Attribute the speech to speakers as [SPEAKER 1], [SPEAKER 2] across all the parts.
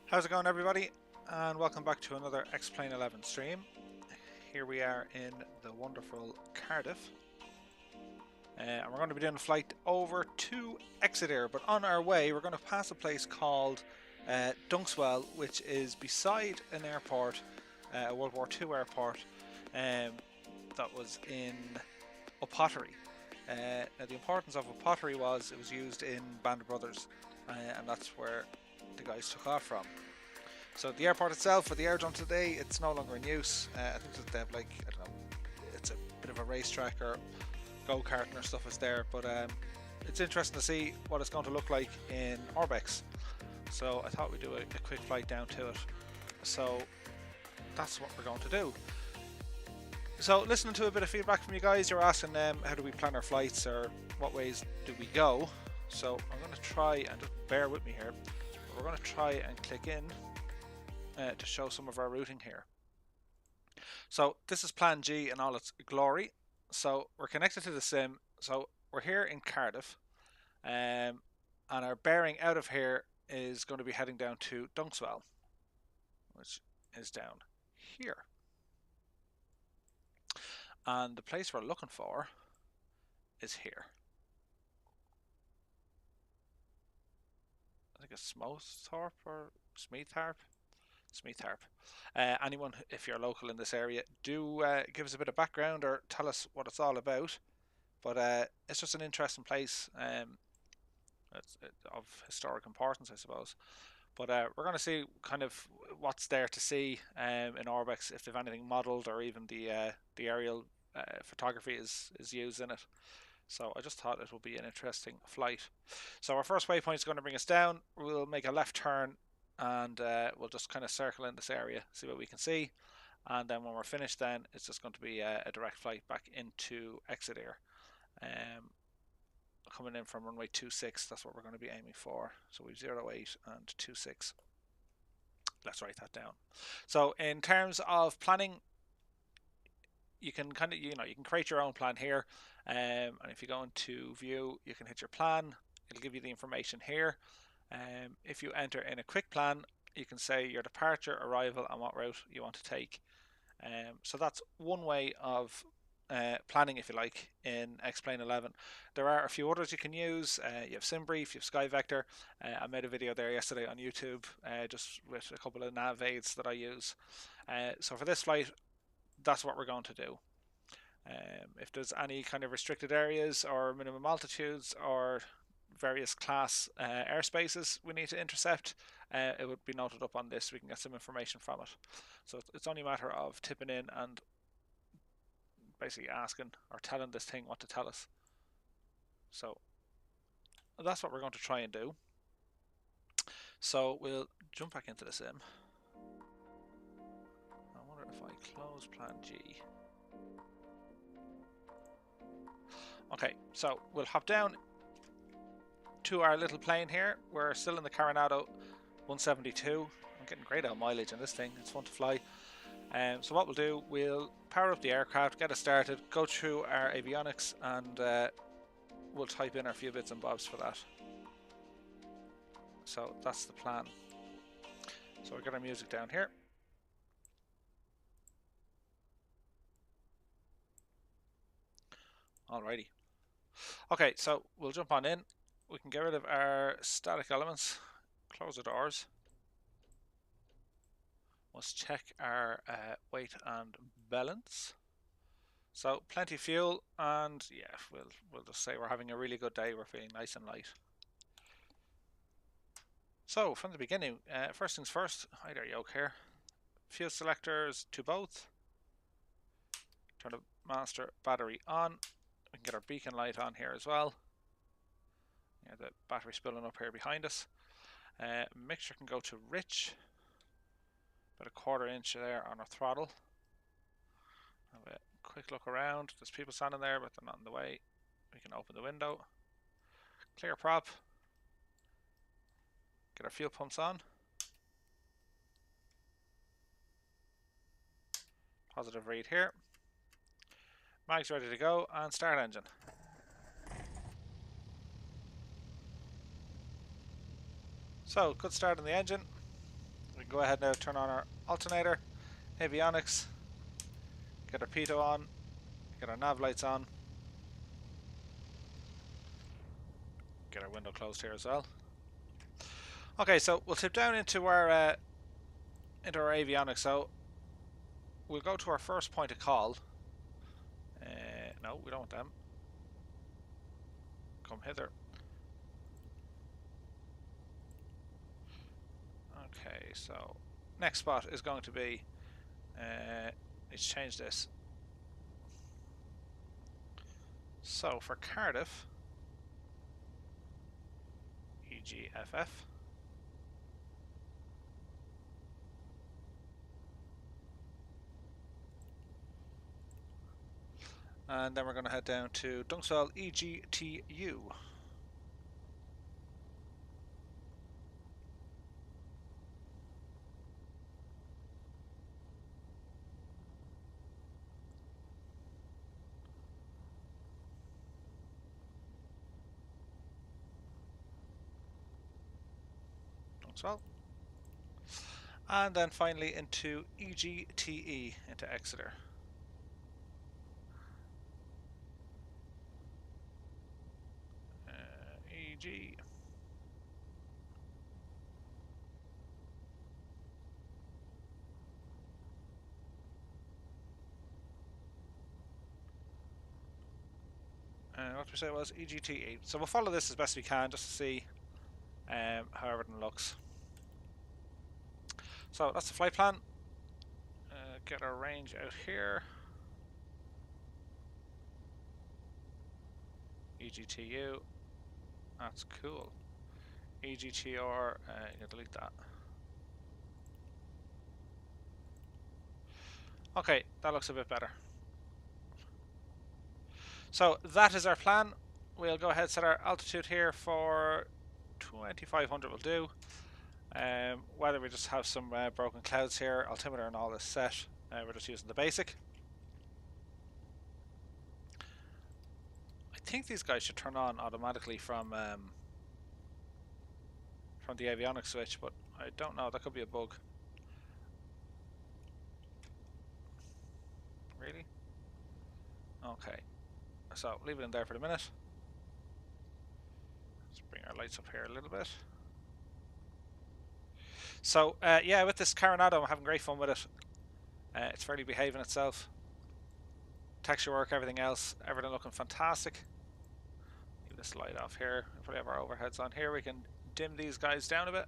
[SPEAKER 1] How's it going, everybody? And welcome back to another X-Plane 11 stream. Here we are in the wonderful Cardiff. And we're going to be doing a flight over to Exeter, but on our way we're going to pass a place called Dunkswell, which is beside an airport, a World War II airport, that was in Upottery. Now the importance of Upottery was it was used in Band of Brothers, and that's where the guys took off from. So the airport itself, for the airdrome today, it's no longer in use. I think that they have, like, I don't know, it's a bit of a racetrack or go-karting or stuff is there, but it's interesting to see what it's going to look like in Orbx. So I thought we'd do a quick flight down to it. So that's what we're going to do. So listening to a bit of feedback from you guys, you're asking how do we plan our flights or what ways do we go. So I'm going to try, and just bear with me here, we're going to try and click in to show some of our routing here. So this is Plan G in all its glory. So we're connected to the sim. So we're here in Cardiff, and our bearing out of here is going to be heading down to Dunkswell, which is down here. And the place we're looking for is here. I think it's Smooththorpe or Smeethorpe. Anyone, if you're local in this area, do give us a bit of background or tell us what it's all about. But it's just an interesting place of historic importance, I suppose. But we're going to see kind of what's there to see in Orbx, if they've anything modelled or even the aerial photography is used in it. So I just thought it would be an interesting flight. So our first waypoint is going to bring us down. We'll make a left turn and we'll just kind of circle in this area, see what we can see. And then when we're finished, then it's just going to be a direct flight back into Exeter. Coming in from runway 26, that's what we're going to be aiming for. So we've 08 and 26. Let's write that down. So in terms of planning, you can kind of, you can create your own plan here. And if you go into view, you can hit your plan. It'll give you the information here. If you enter in a quick plan, you can say your departure, arrival, and what route you want to take. So that's one way of planning, if you like, in X-Plane 11. There are a few others you can use. You have SimBrief, you have SkyVector. I made a video there yesterday on YouTube just with a couple of nav aids that I use. So for this flight, that's what we're going to do. If there's any kind of restricted areas or minimum altitudes or various class airspaces we need to intercept, it would be noted up on this. We can get some information from it. So it's only a matter of tipping in and basically asking or telling this thing what to tell us. So that's what we're going to try and do. So we'll jump back into the sim. I wonder if I close Plan G. Okay, so we'll hop down to our little plane here. We're still in the Coronado 172. I'm getting great out mileage on this thing. It's fun to fly. So what we'll do, we'll power up the aircraft, get it started, go through our avionics, and we'll type in our few bits and bobs for that. So that's the plan. So we'll get our music down here. Alrighty. Okay, so we'll jump on in. We can get rid of our static elements, close the doors. Let's check our weight and balance. So plenty of fuel, and yeah, we'll just say we're having a really good day. We're feeling nice and light. So from the beginning, first things first. Hi there, yoke here. Fuel selectors to both. Turn the master battery on. We can get our beacon light on here as well. Yeah, the battery spilling up here behind us. Mixture can go to rich. About a 1/4 inch there on our throttle. Have a quick look around. There's people standing there, but they're not in the way. We can open the window. Clear prop. Get our fuel pumps on. Positive read here. Mag's ready to go, and start engine. So, good start on the engine. can go ahead now, turn on our alternator, avionics, get our pitot on, get our nav lights on, get our window closed here as well. Okay, so we'll tip down into our avionics. So we'll go to our first point of call. No, we don't want them. Come hither. Okay, so next spot is going to be, let's change this. So for Cardiff, EGFF. And then we're going to head down to Dunxwell EGTU. Dunxwell. And then finally into EGTE, into Exeter. EG. What did we say it was? EGTE. So we'll follow this as best we can just to see how everything looks. So that's the flight plan. Get our range out here. EGTU. That's cool. EGTR, you can delete that. Okay, that looks a bit better. So that is our plan. We'll go ahead and set our altitude here for 2500 will do. Whether we just have some broken clouds here, altimeter and all is set. We're just using the basic. I think these guys should turn on automatically from the avionics switch, but I don't know. That could be a bug. Really? Okay. So leave it in there for the minute. Let's bring our lights up here a little bit. So yeah, with this Coronado, I'm having great fun with it. It's fairly behaving itself. Texture work, everything else, everything looking fantastic. Leave this light off here. If we have our overheads on here, we can dim these guys down a bit.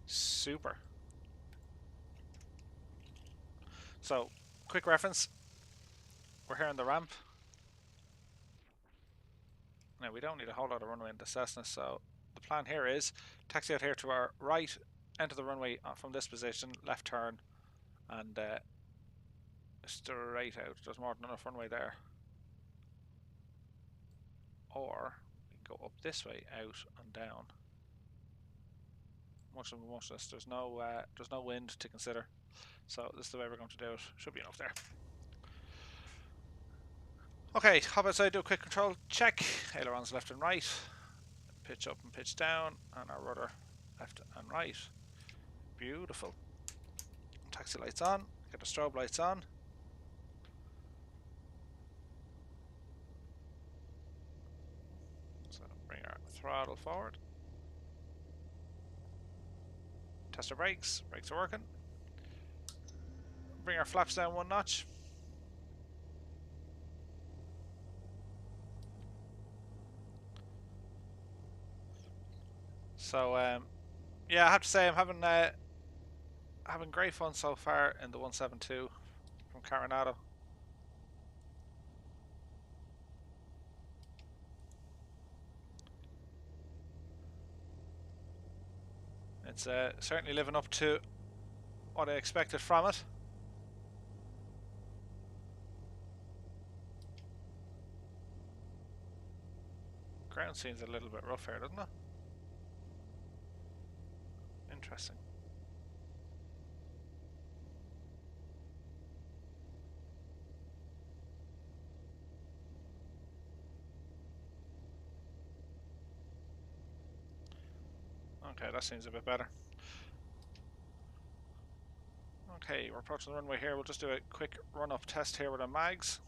[SPEAKER 1] Super. So, quick reference. We're here on the ramp. Now, we don't need a whole lot of runway in the Cessna, so the plan here is taxi out here to our right, enter the runway from this position, left turn, and straight out. There's more than enough runway there. Or we can go up this way, out and down. Much less. There's no wind to consider, so this is the way we're going to do it. Should be enough there. Okay, hop outside, do a quick control check. Ailerons left and right, pitch up and pitch down, and our rudder left and right. Beautiful. Taxi lights on, get the strobe lights on. So bring our throttle forward. Test our brakes, brakes are working. Bring our flaps down one notch. So yeah, I have to say I'm having great fun so far in the 172 from Coronado. It's certainly living up to what I expected from it. Ground seems a little bit rough here, doesn't it? Interesting. Okay, that seems a bit better. Okay, we're approaching the runway here. We'll just do a quick run-up test here with our mags.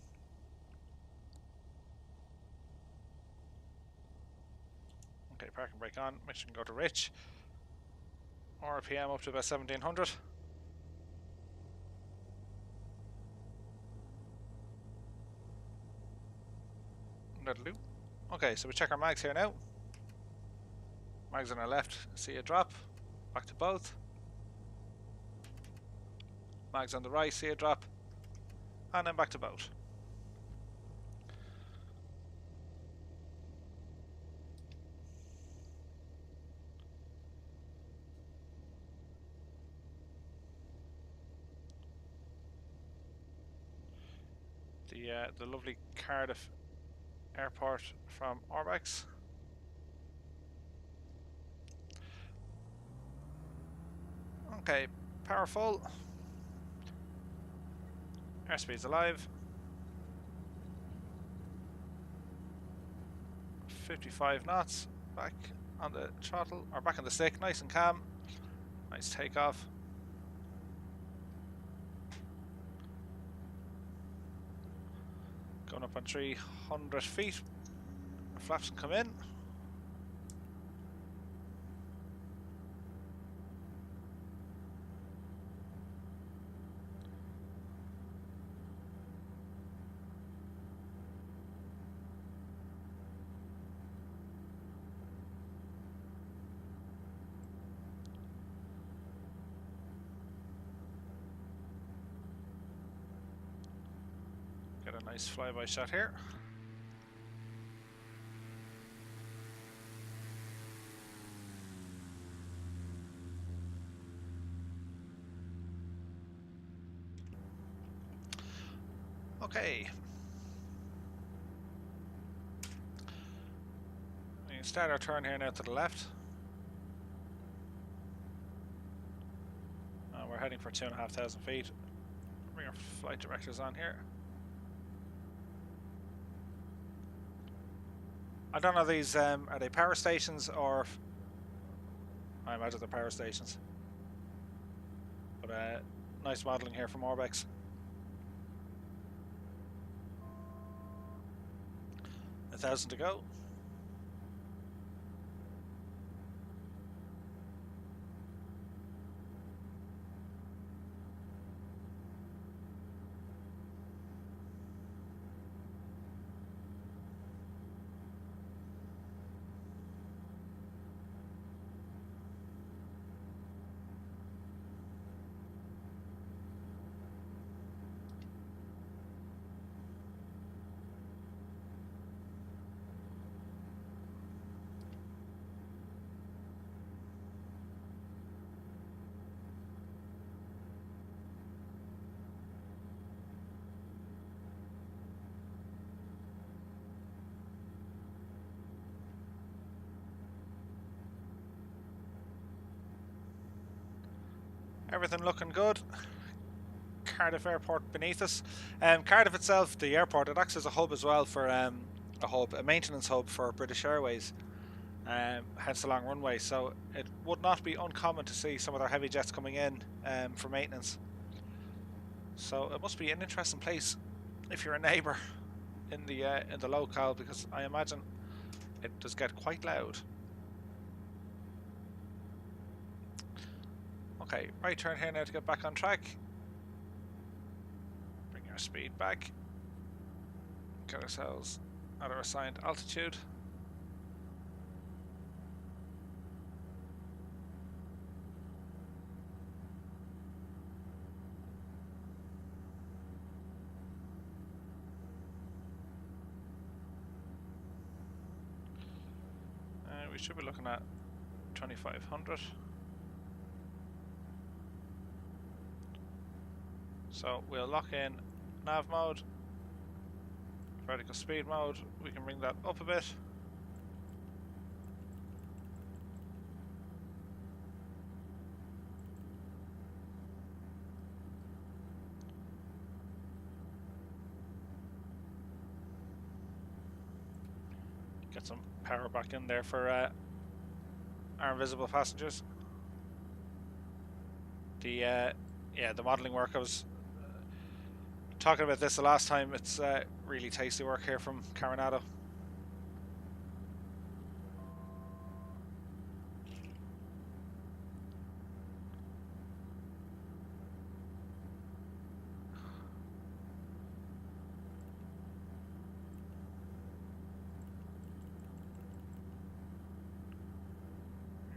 [SPEAKER 1] Okay, parking brake on. Make sure you can go to rich. RPM up to about 1700. That'll do. Okay, so we check our mags here now. Mags on our left, see a drop. Back to both. Mags on the right, see a drop. And then back to both. The lovely Cardiff airport from Orbx. Okay, power full. Airspeed's alive. 55 knots. Back on the throttle, or back on the stick, nice and calm. Nice takeoff. Going up on 300 feet. Flaps can come in. Get a nice flyby shot here. Okay. We can start our turn here now to the left. We're heading for 2,500 feet. Bring our flight directors on here. I don't know these, are they power stations or... I imagine they're power stations. But nice modelling here from Orbx. A 1,000 to go. Everything looking good. Cardiff Airport beneath us. Cardiff itself, the airport, it acts as a hub as well for a maintenance hub for British Airways. Hence the long runway. So it would not be uncommon to see some of their heavy jets coming in for maintenance. So it must be an interesting place if you're a neighbour in the locale, because I imagine it does get quite loud. Okay, right turn here now to get back on track. Bring our speed back. Get ourselves at our assigned altitude. We should be looking at 2,500. So we'll lock in nav mode, vertical speed mode. We can bring that up a bit. Get some power back in there for our invisible passengers. The Yeah, the modelling work, I was talking about this the last time. It's really tasty work here from Coronado.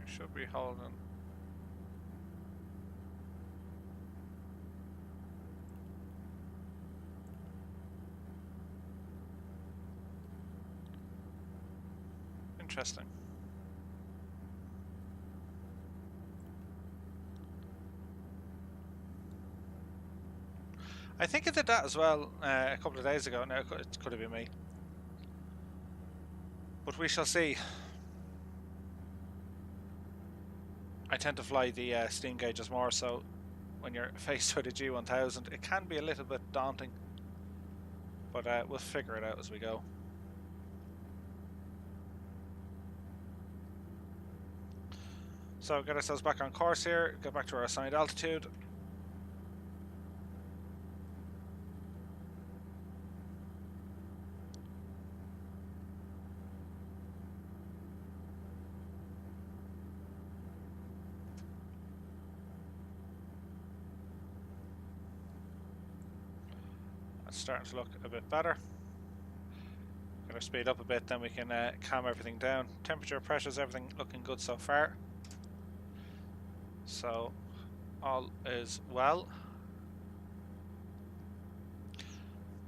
[SPEAKER 1] You should be holding. Interesting. I think it did that as well a couple of days ago. Now, it could have been me. But we shall see. I tend to fly the steam gauges more, so when you're faced with a G1000, it can be a little bit daunting. But we'll figure it out as we go. So get ourselves back on course here, get back to our assigned altitude. That's starting to look a bit better. Get our speed up a bit, then we can calm everything down. Temperature, pressures, everything looking good so far. So all is well.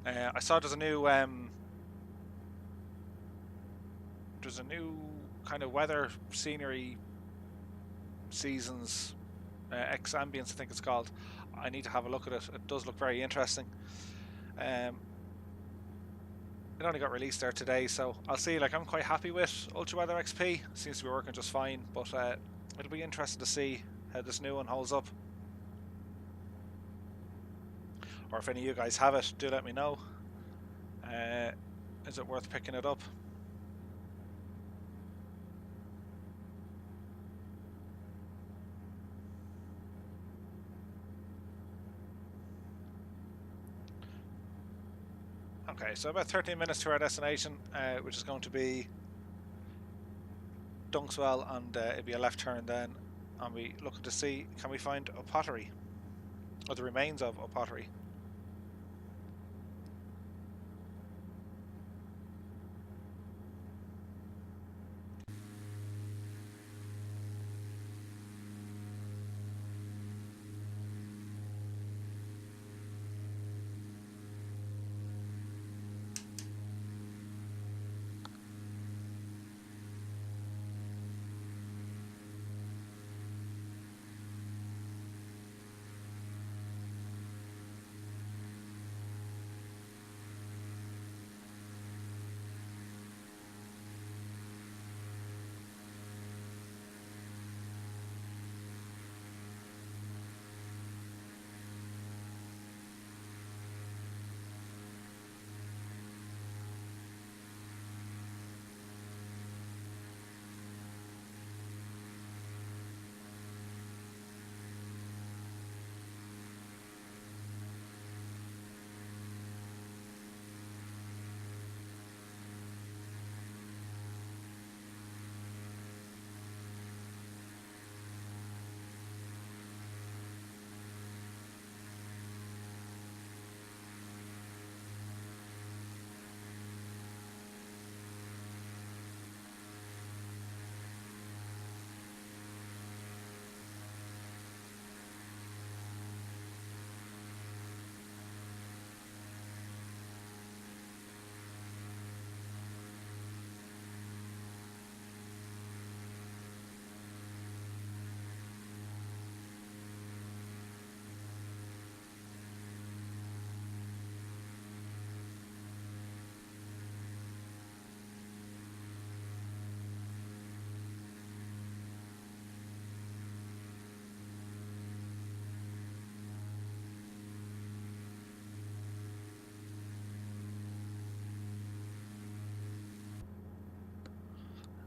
[SPEAKER 1] I saw there's a new kind of weather scenery seasons X ambience, I think it's called. I need to have a look at it. It does look very interesting. It only got released there today, so I'll see. Like, I'm quite happy with Ultra Weather XP. Seems to be working just fine, but it'll be interesting to see how this new one holds up. Or if any of you guys have it, do let me know. Is it worth picking it up? Okay, so about 13 minutes to our destination, which is going to be Dunkswell, and it'll be a left turn then, and we looking to see, can we find Upottery, or the remains of Upottery.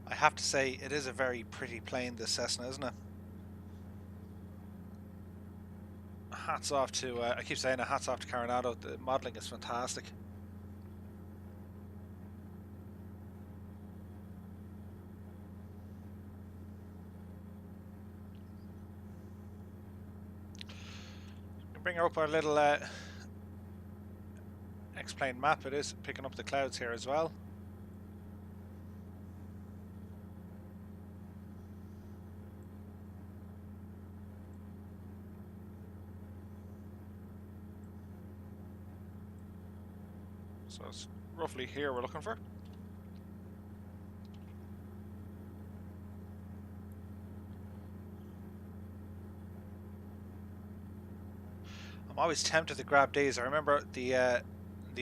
[SPEAKER 1] I have to say, it is a very pretty plane, this Cessna, isn't it? hats off to, I keep saying hats off to Coronado. The modelling is fantastic. Bring her up our little X-plane map. It is picking up the clouds here as well. So it's roughly here we're looking for. I'm always tempted to grab these. I remember the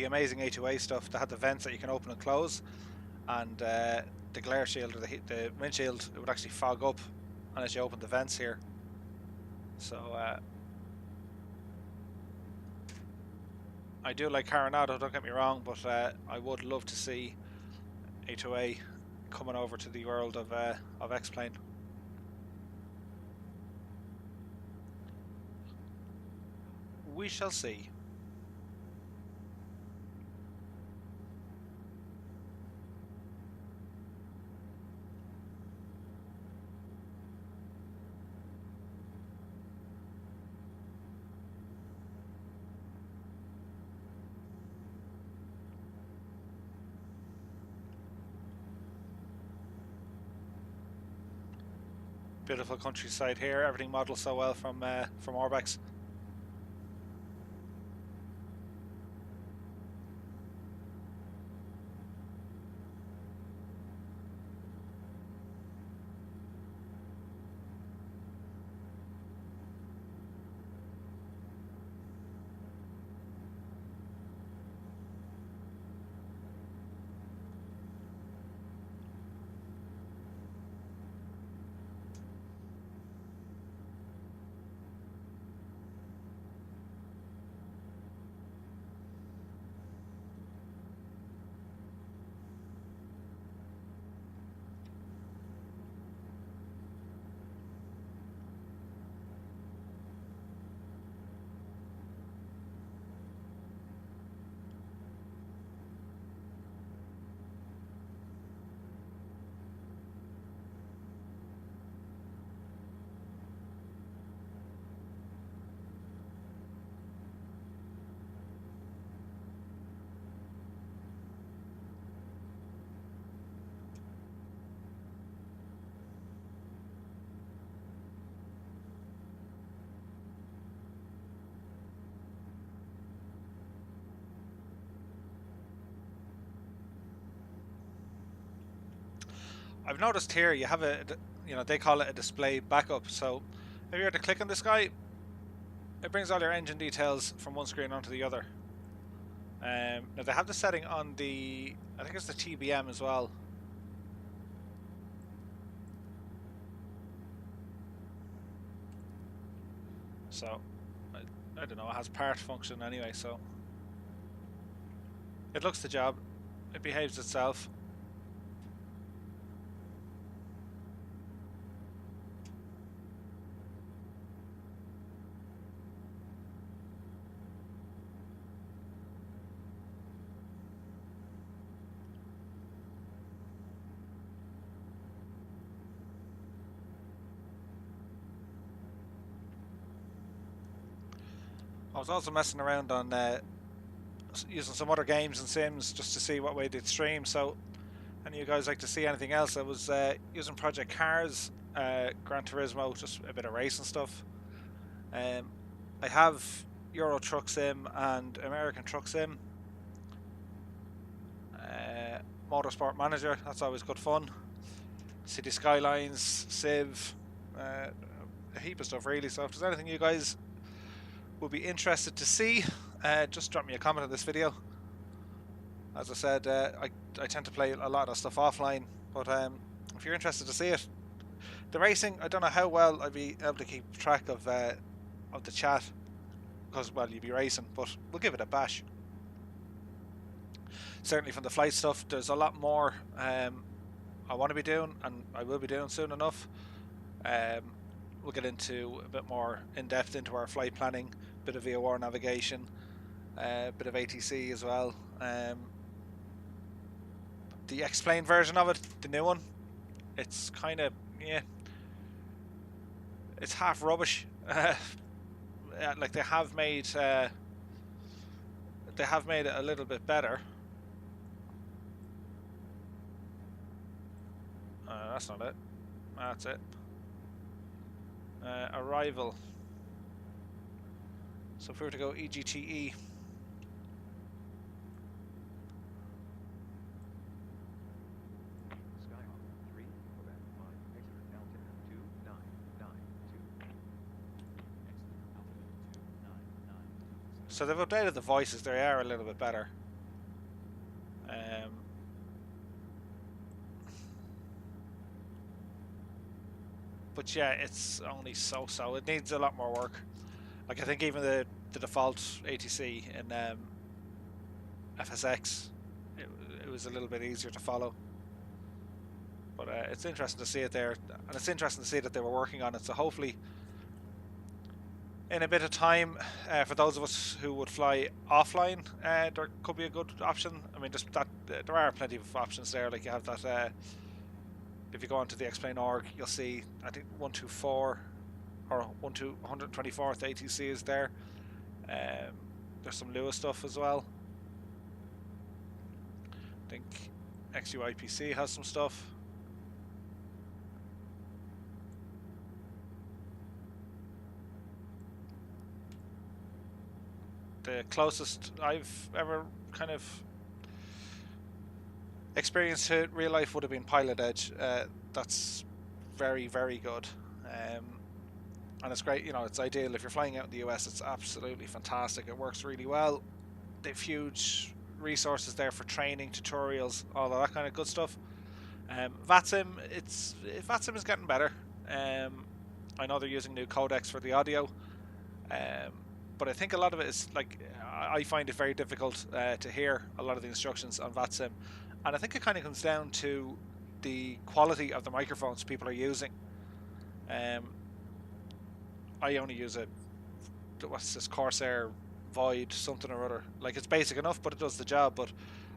[SPEAKER 1] amazing A2A stuff that had the vents that you can open and close, and the glare shield or the windshield, it would actually fog up unless you open the vents here. So I do like Coronado, don't get me wrong, but I would love to see A2A coming over to the world of X-plane. We shall see. Beautiful countryside here. Everything modelled so well from Orbx. I've noticed here you have they call it a display backup. So if you were to click on this guy, it brings all your engine details from one screen onto the other. Now they have the setting on I think it's the TBM as well. So I don't know, it has part function anyway, so it looks the job, it behaves itself. I was also messing around on using some other games and sims just to see what way they'd stream. So, any of you guys like to see anything else? I was using Project Cars, Gran Turismo, just a bit of racing stuff. I have Euro Truck Sim and American Truck Sim. Motorsport Manager, that's always good fun. City Skylines, Civ, a heap of stuff really. So if there's anything you guys would be interested to see, just drop me a comment on this video. As I said, I tend to play a lot of stuff offline, but if you're interested to see it, the racing, I don't know how well I'd be able to keep track of the chat, because, well, you'd be racing, but we'll give it a bash. Certainly from the flight stuff, there's a lot more I want to be doing, and I will be doing soon enough. We'll get into a bit more in-depth into our flight planning, bit of VOR navigation, a bit of ATC as well. The X-Plane version of it, the new one, it's kind of, yeah, it's half rubbish. Like they have made it a little bit better. That's not it. That's it. Arrival. So if we were to go EGTE, so they've updated the voices. They are a little bit better. But yeah, it's only so-so. It needs a lot more work. Like I think even the default ATC in FSX, it was a little bit easier to follow. But it's interesting to see it there, and it's interesting to see that they were working on it. So hopefully, in a bit of time, for those of us who would fly offline, there could be a good option. I mean, just that there are plenty of options there. Like you have that. If you go onto the Explain.org, you'll see I think 124 or 124th ATC is there. There's some Lua stuff as well. I think XUIPC has some stuff. The closest I've ever kind of experienced to real life would have been Pilot Edge. That's very, very good. And it's great, you know, it's ideal if you're flying out in the US. It's absolutely fantastic. It works really well. They have huge resources there for training, tutorials, all of that kind of good stuff. VATSIM, VATSIM is getting better. I know they're using new codecs for the audio, but I think a lot of it is like I find it very difficult to hear a lot of the instructions on VATSIM, and I think it kind of comes down to the quality of the microphones people are using. I only use what's this, Corsair Void something or other. Like it's basic enough, but it does the job. But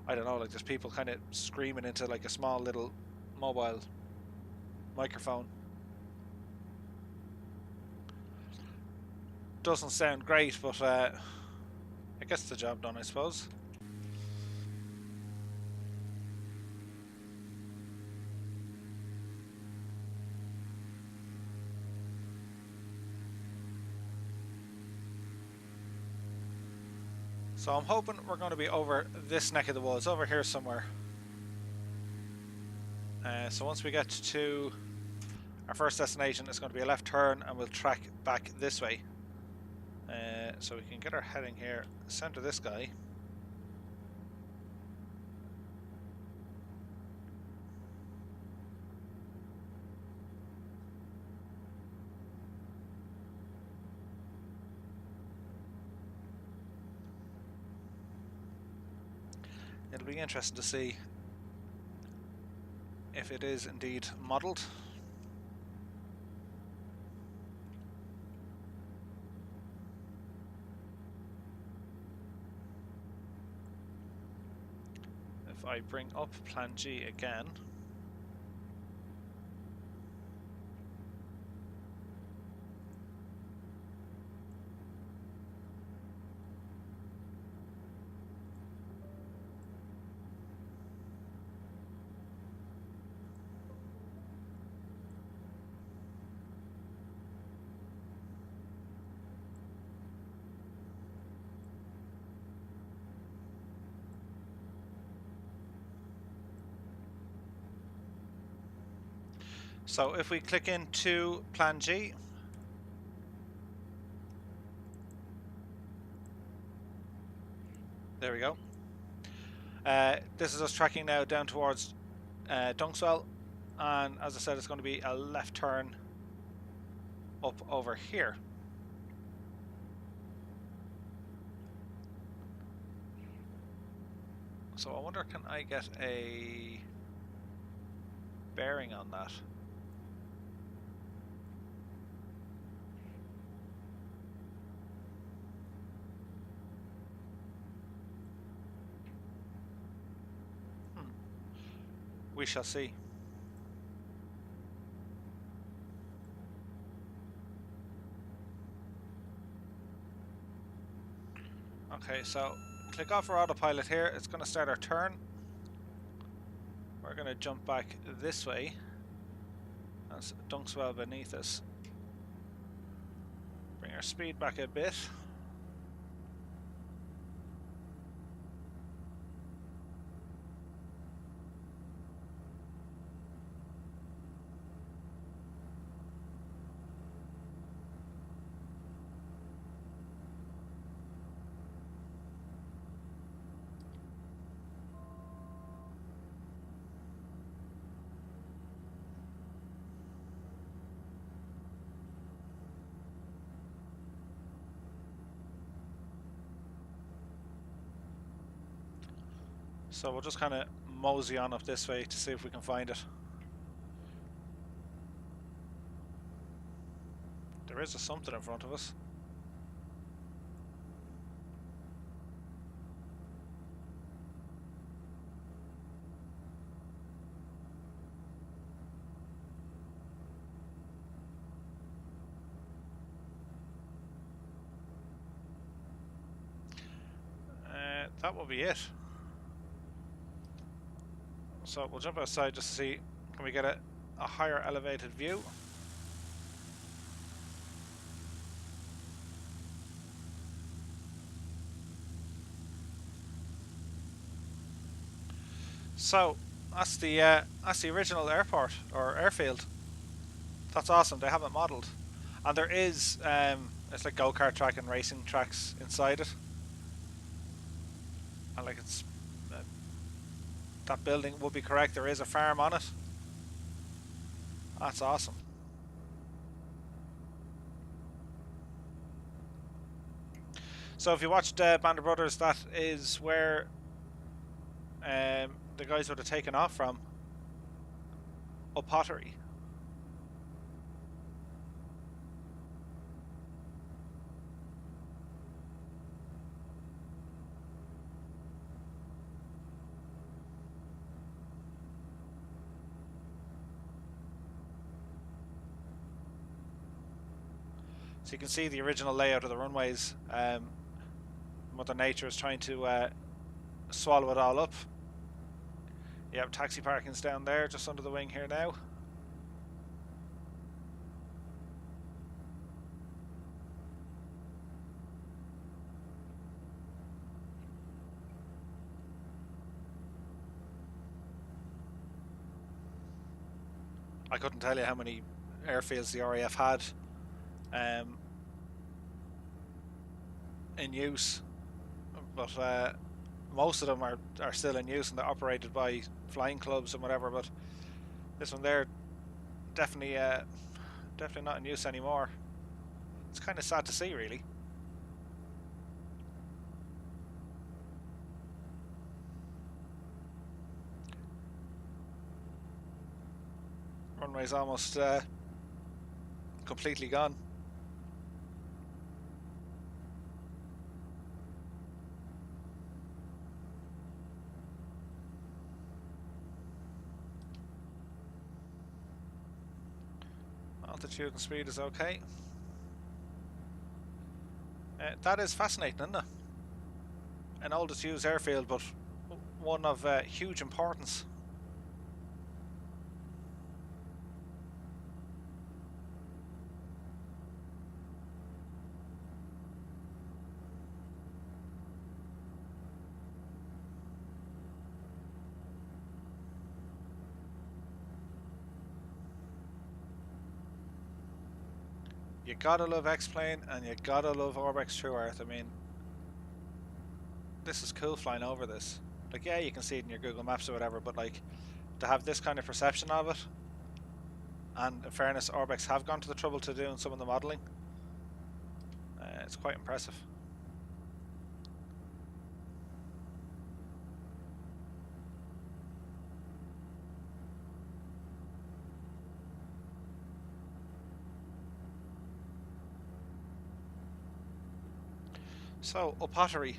[SPEAKER 1] I don't know, like there's people kind of screaming into like a small little mobile microphone. Doesn't sound great, but it gets the job done, I suppose. So I'm hoping we're going to be over this neck of the woods, over here somewhere. So once we get to our first destination, it's going to be a left turn and we'll track back this way. So we can get our heading here, center this guy. It'll be interesting to see if it is indeed modelled. If I bring up Plan G again, so if we click into Plan G, there we go. This is us tracking now down towards Dunkswell, and as I said, it's going to be a left turn up over here. So I wonder, can I get a bearing on that? We shall see. Okay, so click off our autopilot here. It's going to start our turn. We're going to jump back this way. As dunks well beneath us. Bring our speed back a bit. So we'll just kind of mosey on up this way to see if we can find it. There is something in front of us. That will be it. So we'll jump outside just to see, can we get a higher elevated view? So that's the original airport or airfield. That's awesome. They have it modelled, and there is it's like go-kart track and racing tracks inside it, and like it's that building would be correct. There is a farm on it. That's awesome. So if you watched Band of Brothers, that is where the guys would have taken off from. Upottery. So you can see the original layout of the runways. Mother Nature is trying to swallow it all up. Yep, taxi parking's down there, just under the wing here now. I couldn't tell you how many airfields the RAF had in use, but most of them are still in use and they're operated by flying clubs and whatever, but this one there definitely not in use anymore. It's kind of sad to see, really. Runway's almost completely gone. Altitude and speed is okay. That is fascinating, isn't it? An old disused airfield, but one of huge importance. You gotta love X-Plane and you gotta love Orbx True Earth. I mean, this is cool flying over this. Like, yeah, you can see it in your Google Maps or whatever, but like, to have this kind of perception of it, and in fairness, Orbx have gone to the trouble to doing some of the modelling, it's quite impressive. So, Upottery.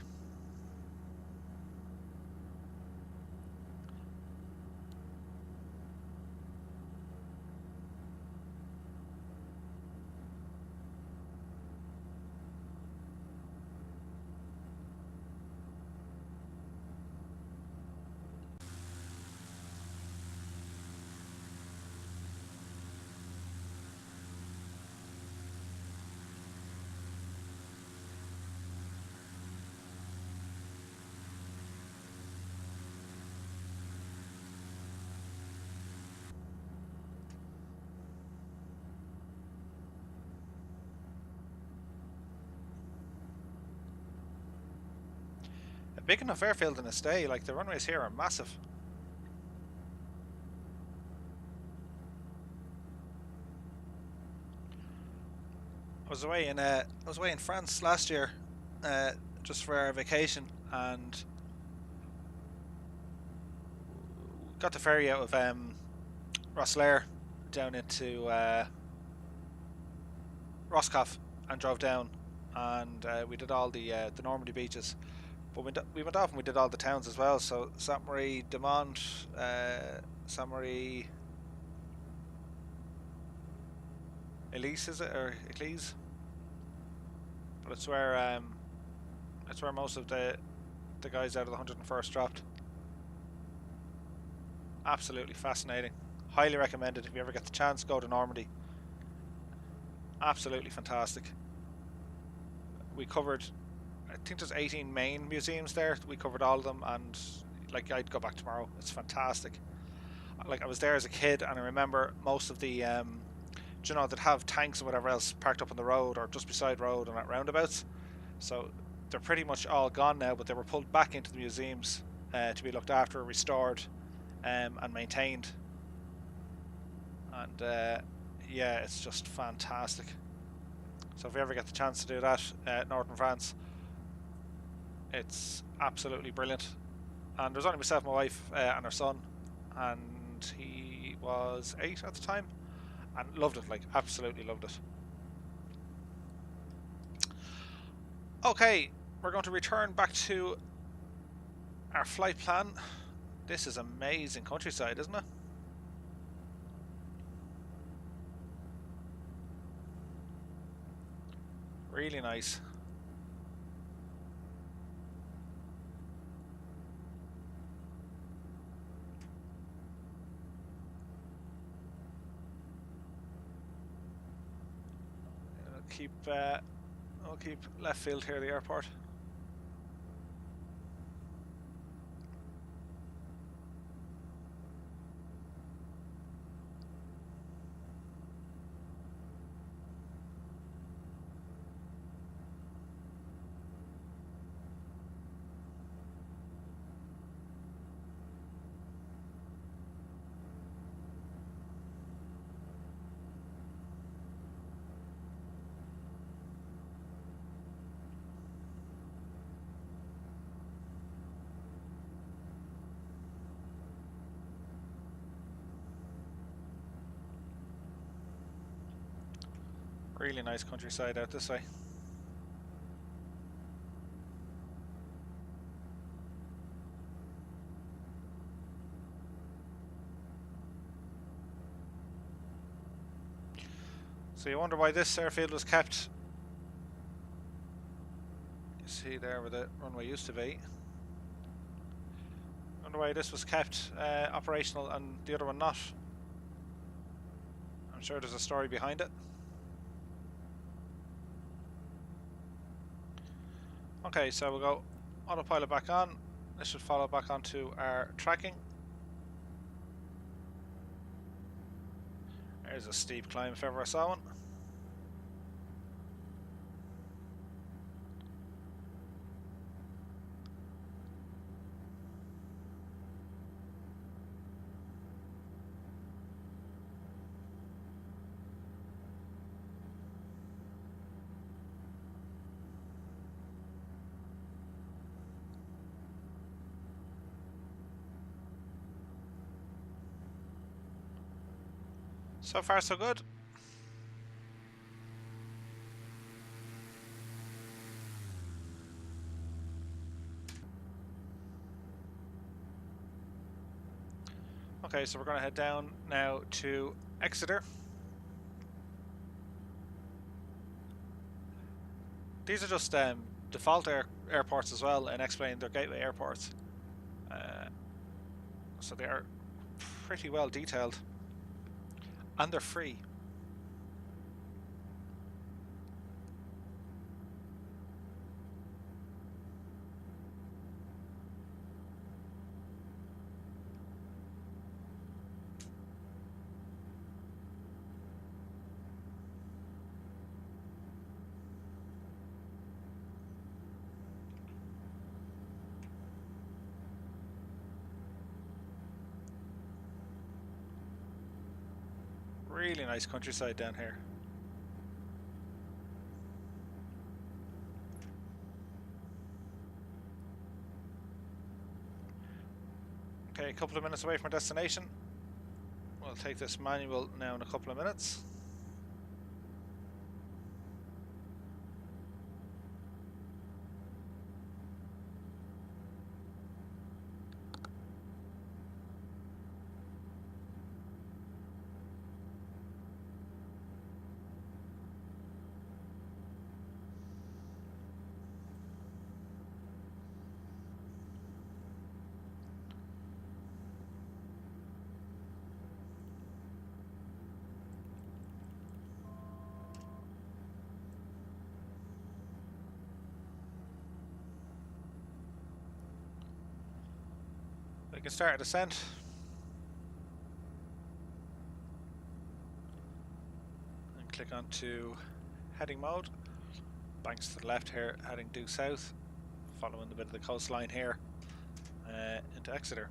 [SPEAKER 1] big enough airfield in its day. Like, the runways here are massive. I was away in France last year, just for our vacation, and got the ferry out of Rosslare down into Roscoff and drove down, and we did all the Normandy beaches. But we went off and we did all the towns as well. So Sainte Marie, De Mont, Sainte Marie, Elise, is it, or Eclise? But it's where most of the guys out of the 101st dropped. Absolutely fascinating. Highly recommended if you ever get the chance. Go to Normandy. Absolutely fantastic. We covered, I think there's 18 main museums there. We covered all of them, and like, I'd go back tomorrow. It's fantastic. Like, I was there as a kid, and I remember most of the you know, that have tanks and whatever else parked up on the road or just beside road and at roundabouts. So they're pretty much all gone now, but they were pulled back into the museums to be looked after, restored, and maintained. And yeah, it's just fantastic. So if you ever get the chance to do that, northern France, it's absolutely brilliant. And there's only myself, my wife, and our son, and he was 8 at the time, and loved it, like, absolutely loved it. Okay, we're going to return back to our flight plan. This is amazing countryside, isn't it? Really nice. I'll keep left field here, the airport. Really nice countryside out this way. So you wonder why this airfield was kept. You see there where the runway used to be. Wonder why this was kept operational and the other one not. I'm sure there's a story behind it. Okay, so we'll go autopilot back on. This should follow back onto our tracking. There's a steep climb if ever I saw one. So far, so good. Okay, so we're going to head down now to Exeter. These are just default airports as well, and explain their gateway airports. So they are pretty well detailed. And they're free. Really nice countryside down here. Okay, a couple of minutes away from our destination. We'll take this manual now in a couple of minutes. We can start a descent. And click onto heading mode. Banks to the left here, heading due south. Following the bit of the coastline here into Exeter.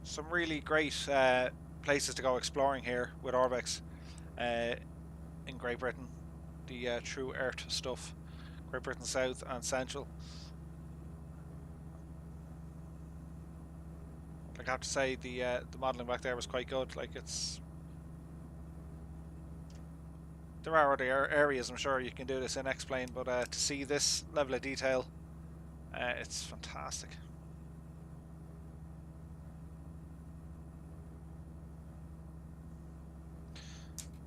[SPEAKER 1] Some really great places to go exploring here with Orbx in Great Britain. The true Earth stuff. Great Britain South and Central. Like I have to say, the modelling back there was quite good. Like there are other areas I'm sure you can do this in X-Plane, but to see this level of detail, it's fantastic.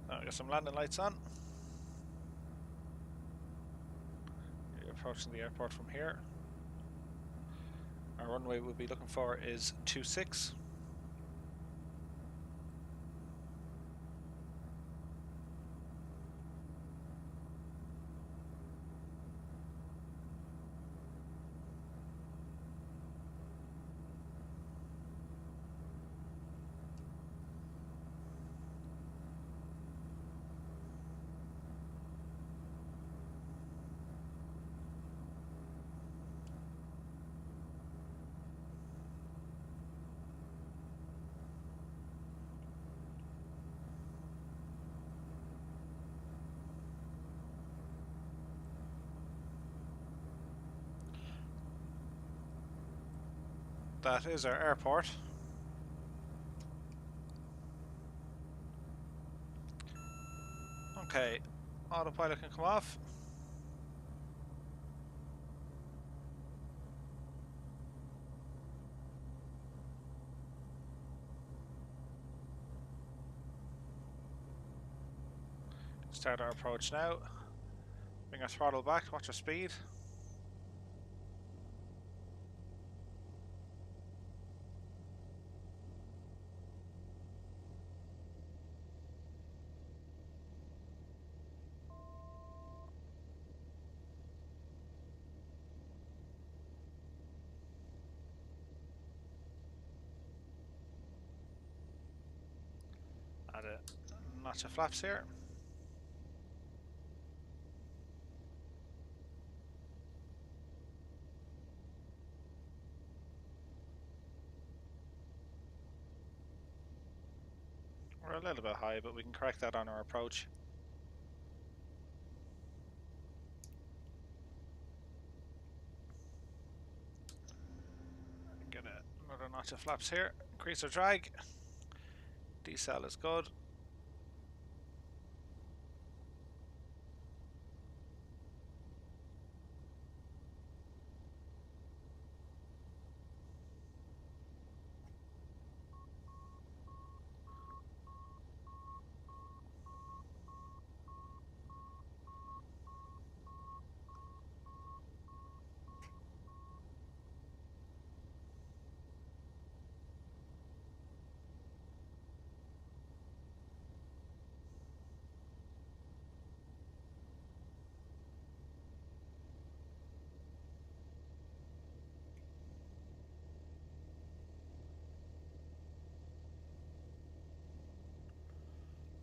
[SPEAKER 1] Now we got some landing lights on. You're approaching the airport from here. Our runway we'll be looking for is 26. That is our airport. Okay, autopilot can come off. Start our approach now. Bring our throttle back, watch our speed. Add a notch of flaps here. We're a little bit high, but we can correct that on our approach. Get another notch of flaps here. Increase our drag. Decel is good.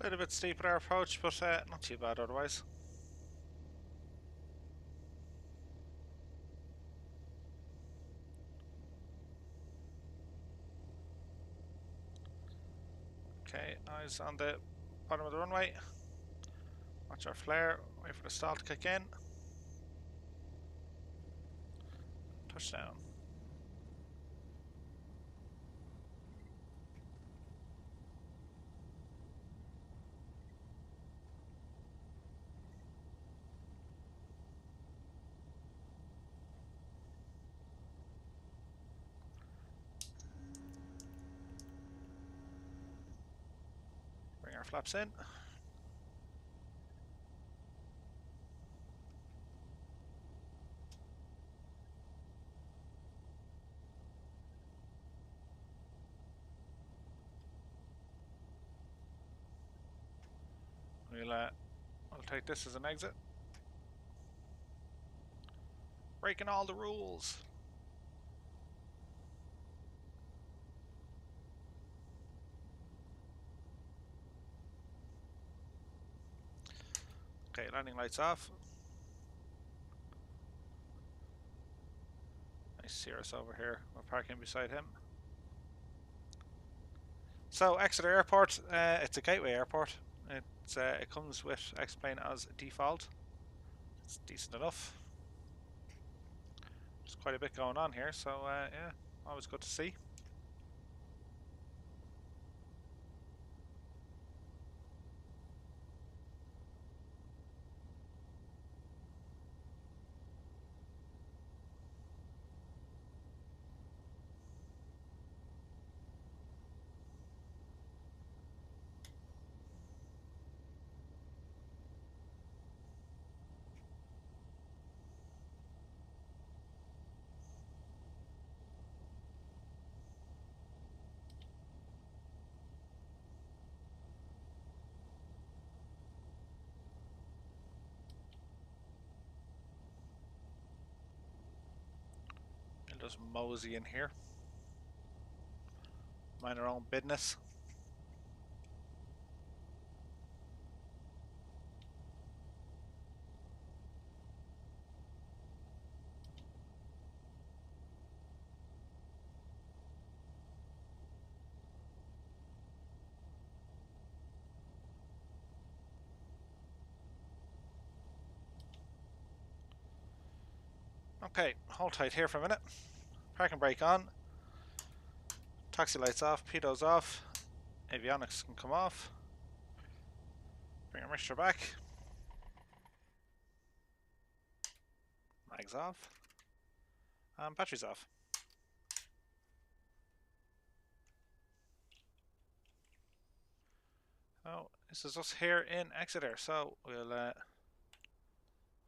[SPEAKER 1] little bit steep at our approach, but not too bad otherwise. Okay, eyes on the bottom of the runway. Watch our flare, wait for the stall to kick in. Touchdown. Bring our flaps in. We'll take this as an exit. Breaking all the rules. Okay, landing lights off. Nice Cirrus over here. We're parking beside him. So Exeter Airport, it's a gateway airport. It comes with X-Plane as default. It's decent enough. There's quite a bit going on here, so yeah, always good to see. We'll just mosey in here. Mind our own business. Okay, hold tight here for a minute. Parking brake on. Taxi lights off, pitos off. Avionics can come off. Bring our mixture back. Mags off. And batteries off. Oh, this is us here in Exeter, so we'll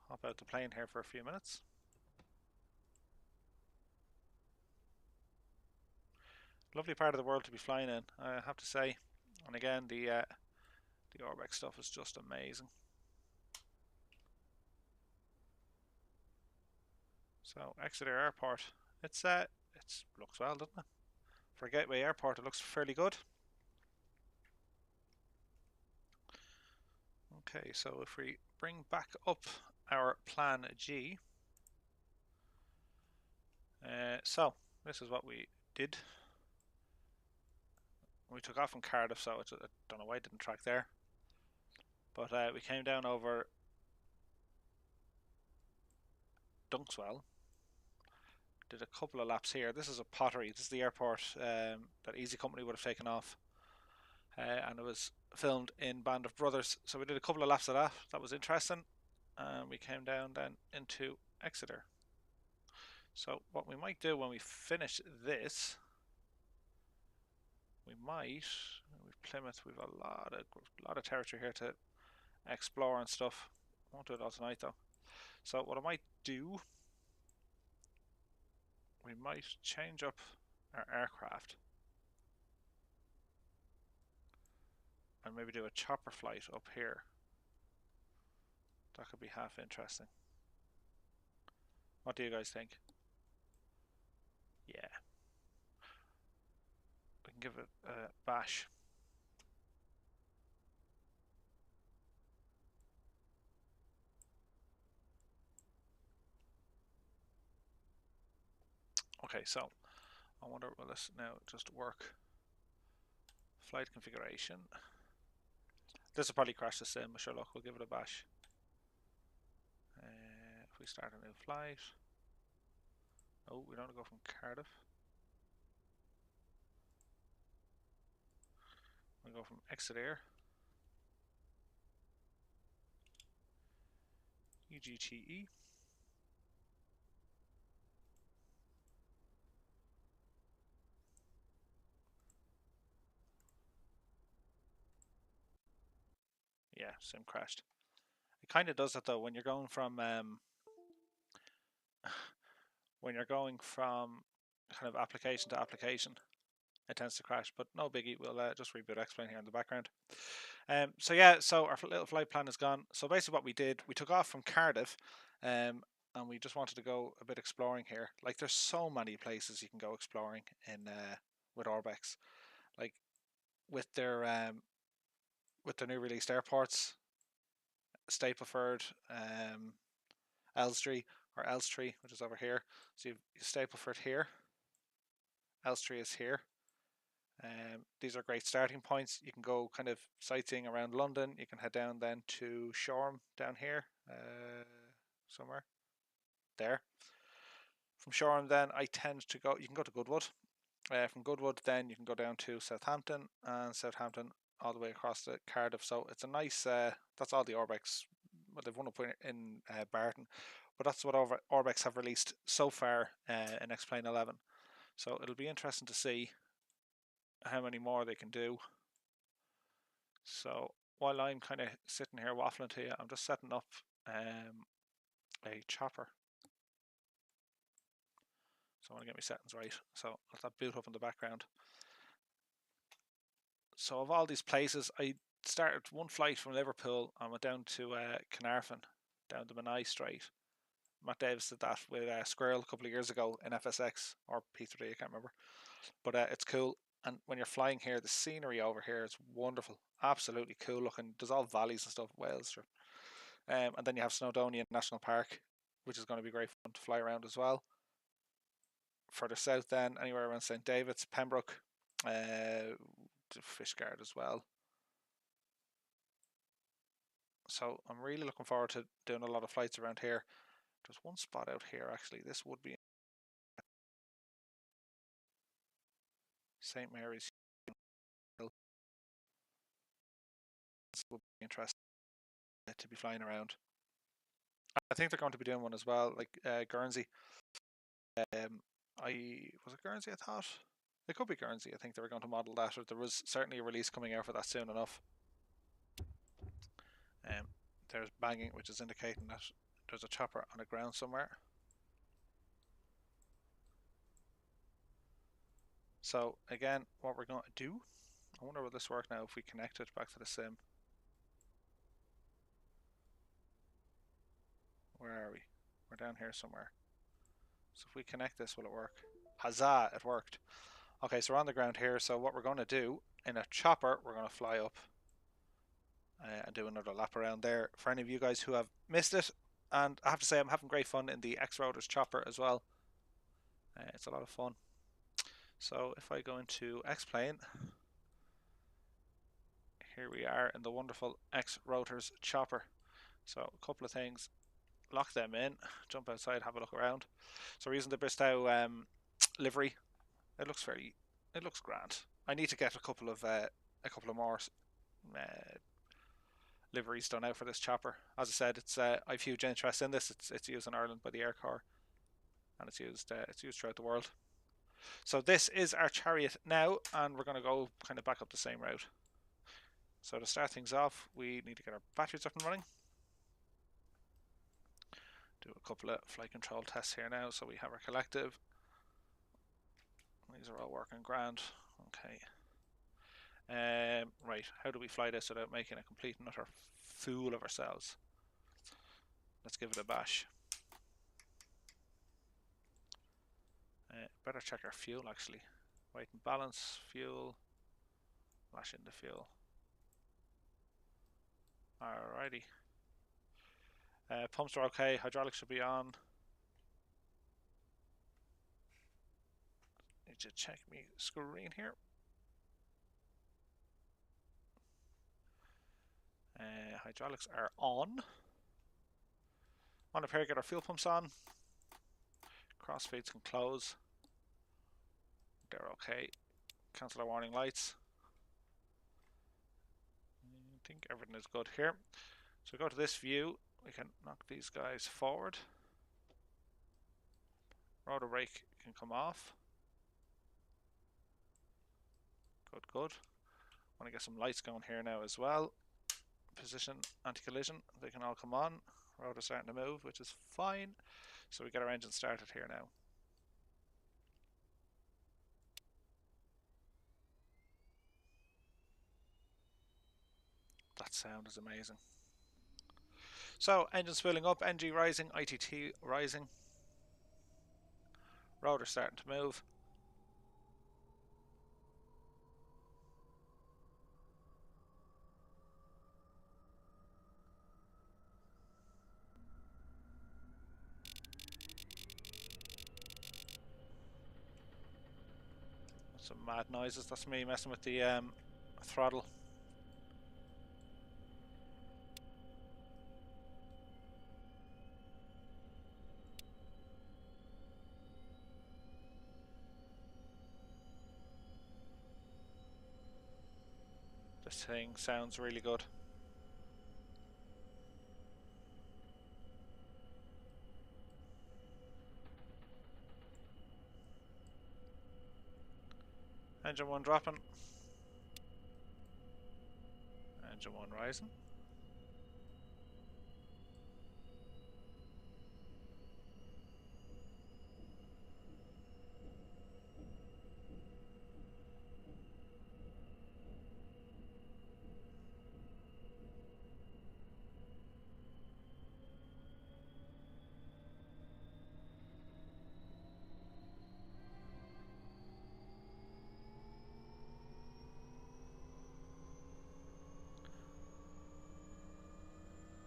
[SPEAKER 1] hop out the plane here for a few minutes. Lovely part of the world to be flying in, I have to say. And again, the Orbx stuff is just amazing. So Exeter Airport, it's looks well, doesn't it? For a gateway airport, it looks fairly good. Okay, so if we bring back up our plan G, so this is what we did. We took off from Cardiff, so I don't know why I didn't track there. But we came down over Dunkswell, did a couple of laps here. This is Upottery. This is the airport that Easy Company would have taken off, and it was filmed in Band of Brothers. So we did a couple of laps of that. That was interesting. And we came down then into Exeter. So what we might do when we finish this, we might, with Plymouth, we've a lot of territory here to explore and stuff. Won't do it all tonight though. So what I might do, we might change up our aircraft and maybe do a chopper flight up here. That could be half interesting. What do you guys think? Yeah. We can give it a bash. Okay, so I wonder, will this now just work? Flight configuration. This will probably crash the sim, but sure, look, we'll give it a bash. If we start a new flight. Oh, we don't want to go from Cardiff. We go from Exeter. EGTE. Yeah, sim crashed. It kind of does that though when you're going from kind of application to application. It tends to crash, but no biggie. We'll just reboot X-Plane here in the background. So yeah, so our little flight plan is gone. So basically what we did, we took off from Cardiff, and we just wanted to go a bit exploring here. Like there's so many places you can go exploring in with Orbx. Like with their new released airports, Stapleford, Elstree, which is over here. So you've Stapleford here, Elstree is here. These are great starting points. You can go kind of sightseeing around London. You can head down then to Shoreham down here, somewhere there. From Shoreham then I tend to go, you can go to Goodwood. From Goodwood then you can go down to Southampton, and Southampton all the way across to Cardiff. So it's a nice, that's all the Orbx, well they've one up in Barton, but that's what Orbx have released so far in X-Plane 11. So it'll be interesting to see how many more they can do. So while I'm kind of sitting here waffling to you, I'm just setting up a chopper. So I want to get my settings right. So let that boot up in the background. So of all these places, I started one flight from Liverpool and went down to Carnarvon, down the Menai Strait. Matt Davis did that with Squirrel a couple of years ago in FSX or P3, I can't remember. But it's cool. And when you're flying here, the scenery over here is wonderful. Absolutely cool looking. There's all valleys and stuff, Wales. Sure. And then you have Snowdonia National Park, which is going to be great fun to fly around as well. Further south then, anywhere around St David's, Pembroke, Fishguard as well. So I'm really looking forward to doing a lot of flights around here. There's one spot out here actually. This would be St Mary's. This would be interesting to be flying around. I think they're going to be doing one as well, like Guernsey. Was it Guernsey? I thought it could be Guernsey. I think they were going to model that, or there was certainly a release coming out for that soon enough. There's banging, which is indicating that there's a chopper on the ground somewhere. So again, what we're going to do, I wonder will this work now if we connect it back to the sim. Where are we? We're down here somewhere. So if we connect this, will it work? Huzzah, it worked. Okay, so we're on the ground here. So what we're going to do, in a chopper, we're going to fly up and do another lap around there. For any of you guys who have missed it, and I have to say I'm having great fun in the X-Rotors chopper as well. It's a lot of fun. So if I go into X-Plane, here we are in the wonderful X-Rotors chopper. So a couple of things, lock them in, jump outside, have a look around. So we're using the Bristow livery. It looks grand. I need to get a couple of more liveries done out for this chopper. As I said, it's I've huge interest in this. It's used in Ireland by the Air Corps, and it's used throughout the world. So this is our chariot now, and we're going to go kind of back up the same route. So to start things off, we need to get our batteries up and running. Do a couple of flight control tests here now. So we have our collective. These are all working grand. Okay. Right, how do we fly this without making a complete and utter fool of ourselves? Let's give it a bash. Better check our fuel actually. Weight and balance, fuel, mash in the fuel. Alrighty. Pumps are okay, hydraulics should be on. need to check me screen here. Hydraulics are on. On up here, get our fuel pumps on. Crossfeeds can close. They're okay. Cancel our warning lights. I think everything is good here. So we go to this view. We can knock these guys forward. Rotor brake can come off. Good, good. Want to get some lights going here now as well. Position, anti-collision, they can all come on. Rotor's starting to move, which is fine. So we get our engine started here now. That sound is amazing. So, engine spooling up, NG rising, ITT rising. Rotor starting to move. Some mad noises, that's me messing with the throttle. This thing sounds really good. Engine 1 dropping. Engine 1 rising.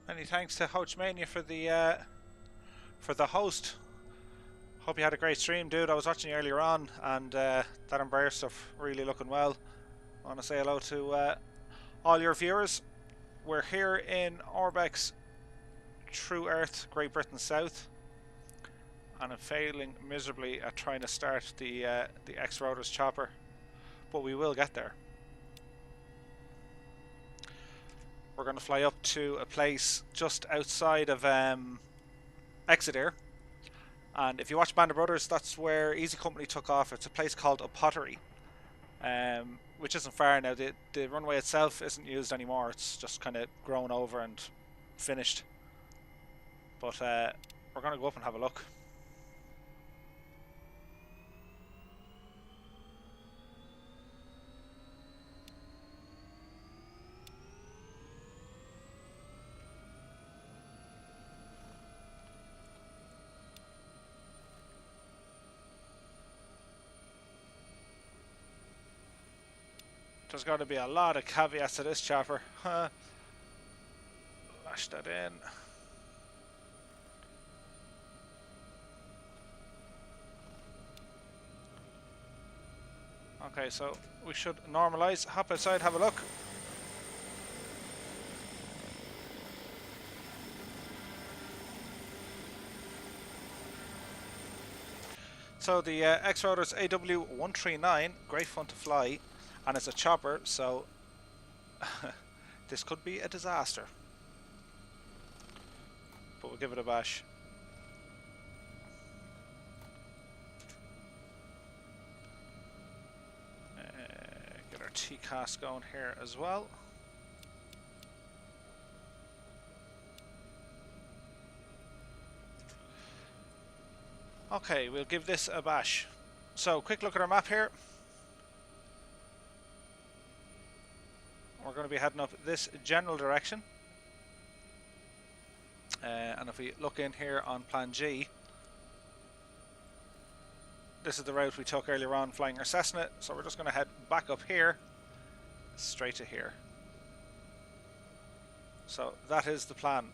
[SPEAKER 1] Many thanks to Hoachmania for the host. Hope you had a great stream, dude. I was watching you earlier on, and that Embraer stuff really looking well. I want to say hello to all your viewers. We're here in Orbx, True Earth, Great Britain South, and I'm failing miserably at trying to start the X-Rotors chopper, but we will get there. We're going to fly up to a place just outside of Exeter, and if you watch Band of Brothers, that's where Easy Company took off. It's a place called Upottery, which isn't far now. The runway itself isn't used anymore. It's just kind of grown over and finished. But we're going to go up and have a look. There's got to be a lot of caveats to this chopper. Lash that in. Okay, so we should normalize. Hop outside, have a look. So the X-Rotors AW139, great fun to fly, and it's a chopper, so this could be a disaster. But we'll give it a bash. Get our TCAS going here as well. Okay, we'll give this a bash. So, quick look at our map here. We're going to be heading up this general direction. And if we look in here on Plan G, this is the route we took earlier on flying our Cessna. So we're just going to head back up here, straight to here. So that is the plan.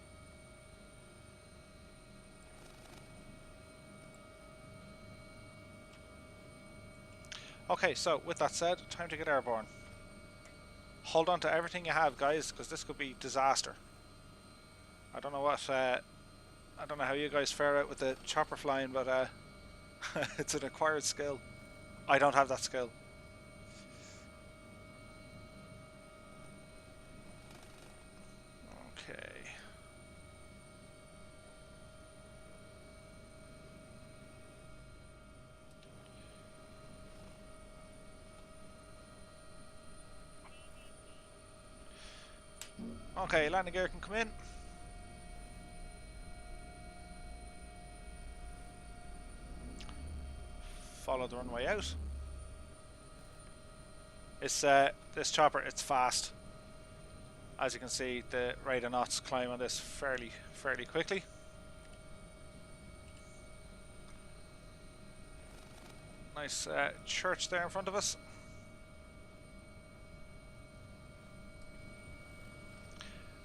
[SPEAKER 1] Okay, so with that said, time to get airborne. Hold on to everything you have, guys, because this could be disaster. I don't know what, I don't know how you guys fare out with the chopper flying, but it's an acquired skill. I don't have that skill. Okay. Okay, landing gear can come in. Follow the runway out. This chopper, it's fast. As you can see, the rate of knots climb on this fairly quickly. Nice church there in front of us.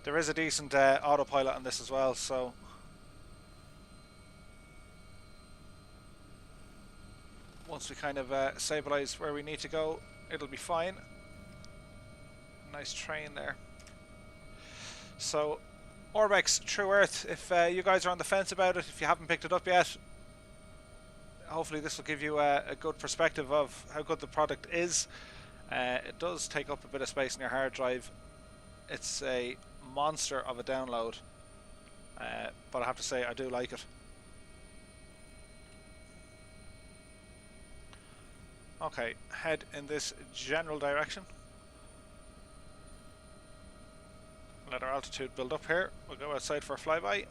[SPEAKER 1] There is a decent autopilot on this as well, so once we kind of stabilize where we need to go, it'll be fine. Nice train there. So, Orbx True Earth, if you guys are on the fence about it, if you haven't picked it up yet, hopefully this will give you a good perspective of how good the product is. It does take up a bit of space in your hard drive. It's a monster of a download, but I have to say I do like it. Okay, head in this general direction. Let our altitude build up here. We'll go outside for a flyby.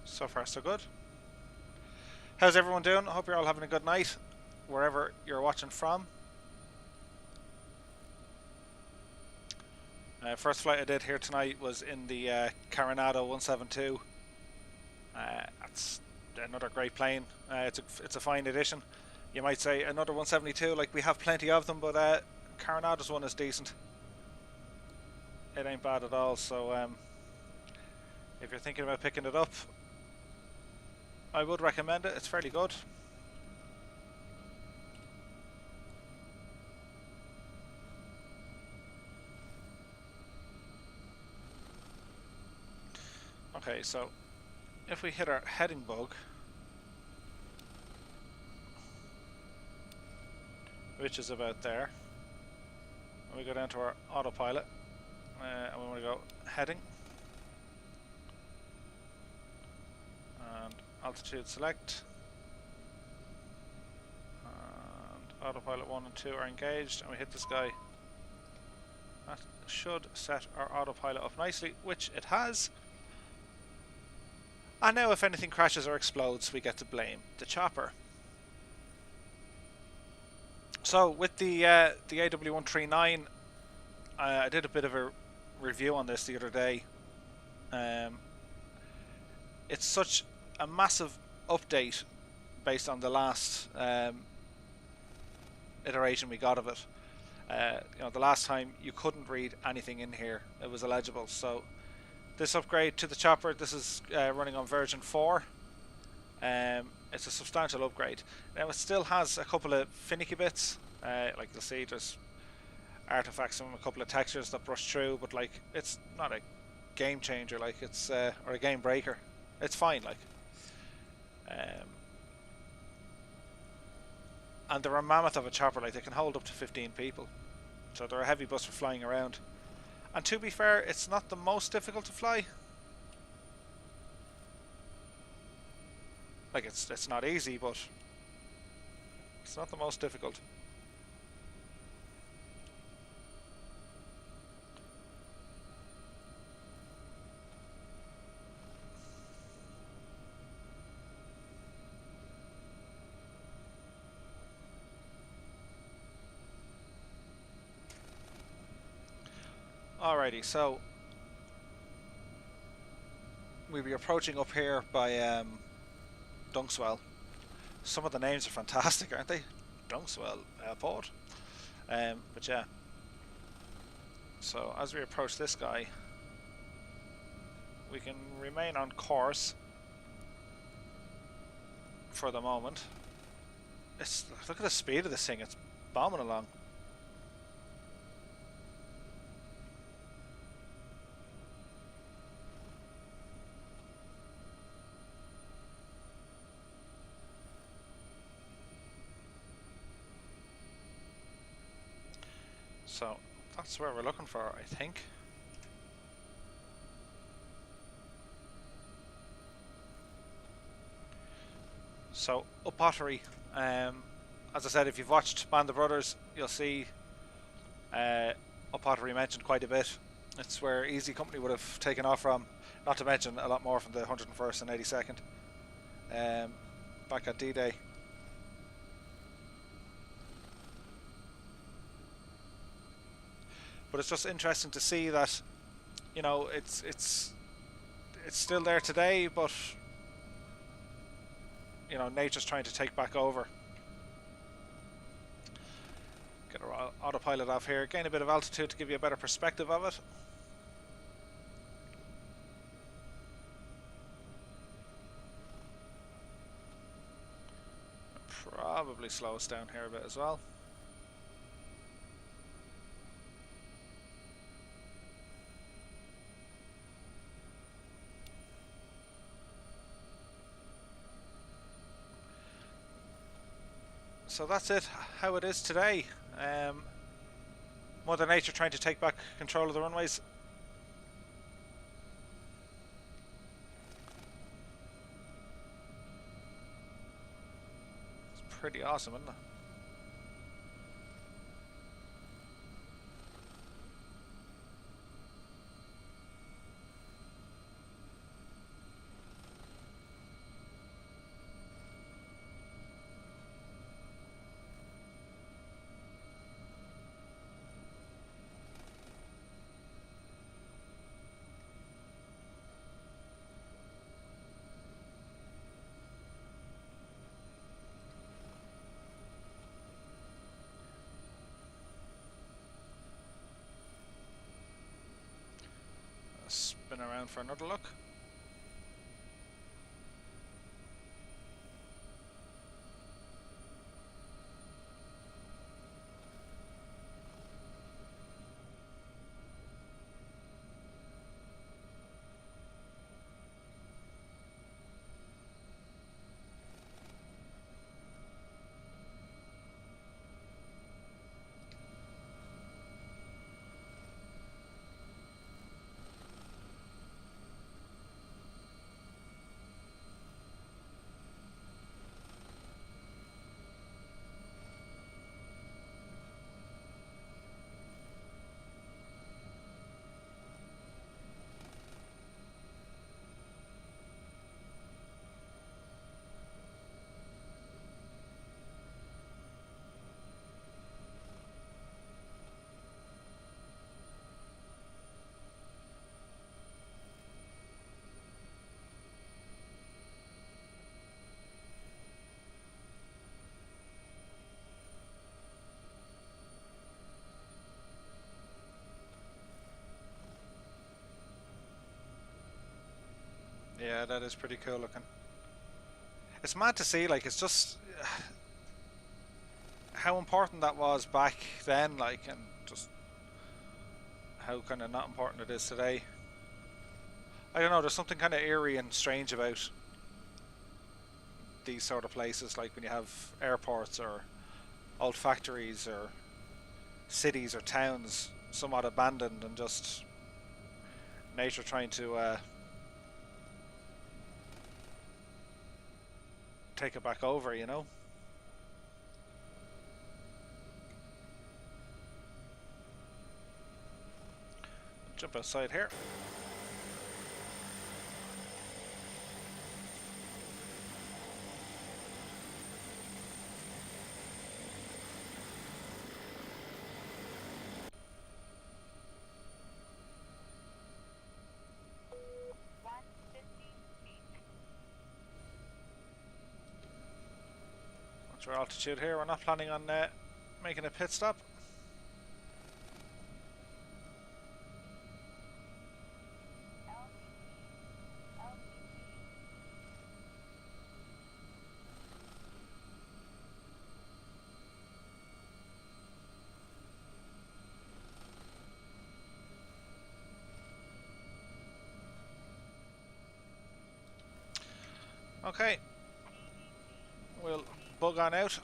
[SPEAKER 1] So far so good. How's everyone doing? I hope you're all having a good night, wherever you're watching from. First flight I did here tonight was in the Coronado 172. That's another great plane. It's a fine addition. You might say another 172, like we have plenty of them, but Coronado's one is decent. It ain't bad at all, so if you're thinking about picking it up, I would recommend it. It's fairly good. Okay, so if we hit our heading bug, which is about there, and we go down to our autopilot, and we want to go heading, and altitude select, and autopilot 1 and 2 are engaged, and we hit this guy. That should set our autopilot up nicely, which it has. And now if anything crashes or explodes, we get to blame the chopper. So with the AW139, I did a bit of a review on this the other day. It's such a massive update based on the last iteration we got of it. You know, the last time you couldn't read anything in here; it was illegible. So this upgrade to the chopper, this is running on version 4. It's a substantial upgrade. Now it still has a couple of finicky bits. Like you'll see, there's artifacts and a couple of textures that brush through, but like it's not a game changer. Like it's or a game breaker. It's fine. Like. And they're a mammoth of a chopper, like they can hold up to 15 people, so they're a heavy bus for flying around. And to be fair, it's not the most difficult to fly. Like it's not easy, but it's not the most difficult. Alrighty, so we'll be approaching up here by Dunkswell. Some of the names are fantastic, aren't they? Dunkswell Airport. But yeah. So as we approach this guy, we can remain on course for the moment. Look at the speed of this thing, it's bombing along. So that's where we're looking for, I think. So Upottery, as I said, if you've watched Band of Brothers, you'll see Upottery mentioned quite a bit. It's where Easy Company would have taken off from, not to mention a lot more from the 101st and 82nd back at D-Day. But it's just interesting to see that, you know, it's still there today, but you know, nature's trying to take back over. Get our autopilot off here, gain a bit of altitude to give you a better perspective of it. Probably slow us down here a bit as well. So that's it, how it is today. Mother Nature trying to take back control of the runways. It's pretty awesome, isn't it? Spin around for another look. Yeah, that is pretty cool looking. It's mad to see, like, it's just how important that was back then, like, and just how kind of not important it is today. I don't know, there's something kind of eerie and strange about these sort of places, like when you have airports or old factories or cities or towns somewhat abandoned and just nature trying to take it back over, you know? Jump outside here. Watch our altitude here. We're not planning on making a pit stop. Okay, we'll bug on out.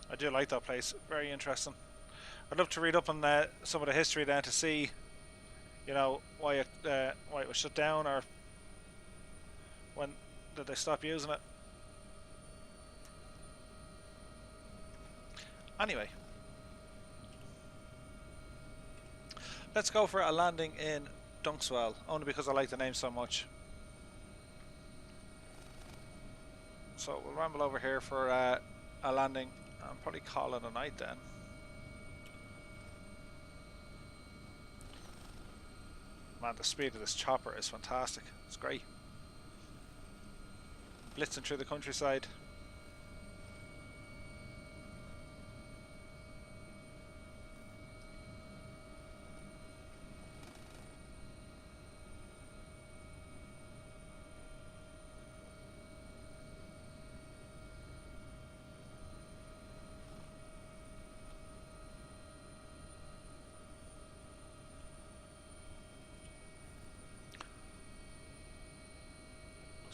[SPEAKER 1] I do like that place, very interesting. I'd love to read up on some of the history then to see, you know, why it was shut down, or when did they stop using it. Anyway, let's go for a landing in Dunkswell, only because I like the name so much. So we'll ramble over here for a landing and probably call it a night then. Man, the speed of this chopper is fantastic. It's great. Blitzing through the countryside.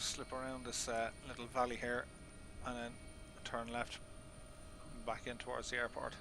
[SPEAKER 1] Slip around this little valley here and then turn left back in towards the airport.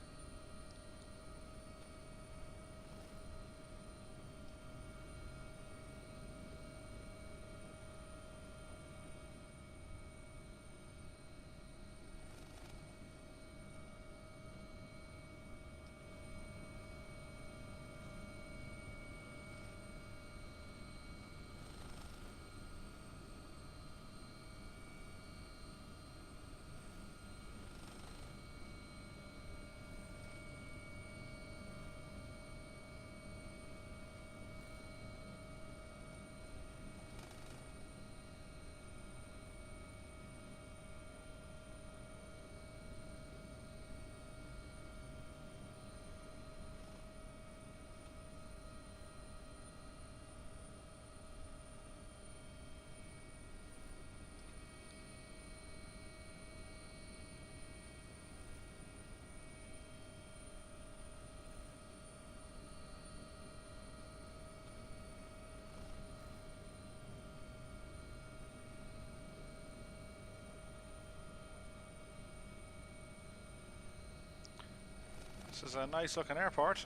[SPEAKER 1] This is a nice looking airport.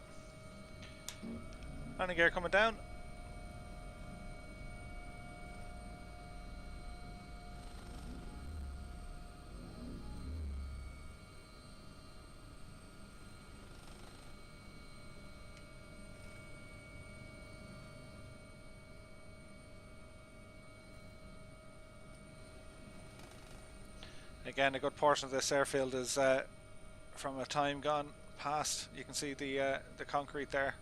[SPEAKER 1] Landing gear coming down. Again, a good portion of this airfield is from a time gone past. You can see the concrete there.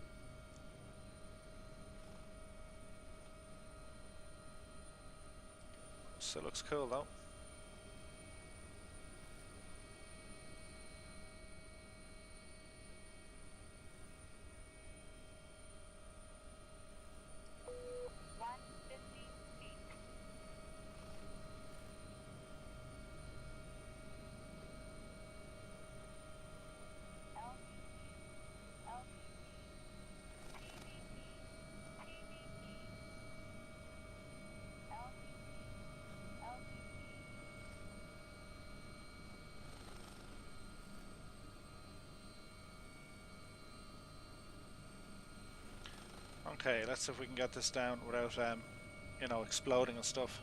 [SPEAKER 1] Still looks cool though. Okay, let's see if we can get this down without, you know, exploding and stuff.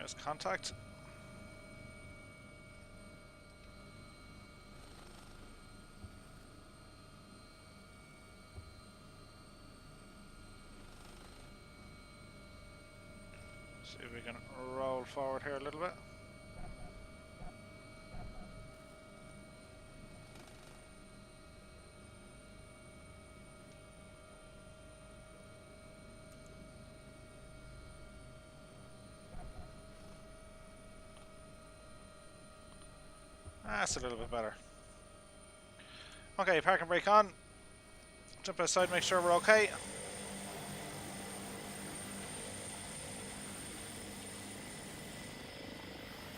[SPEAKER 1] There's contact. See if we can roll forward here a little bit. That's a little bit better. Okay, park and brake on. Jump outside, make sure we're okay.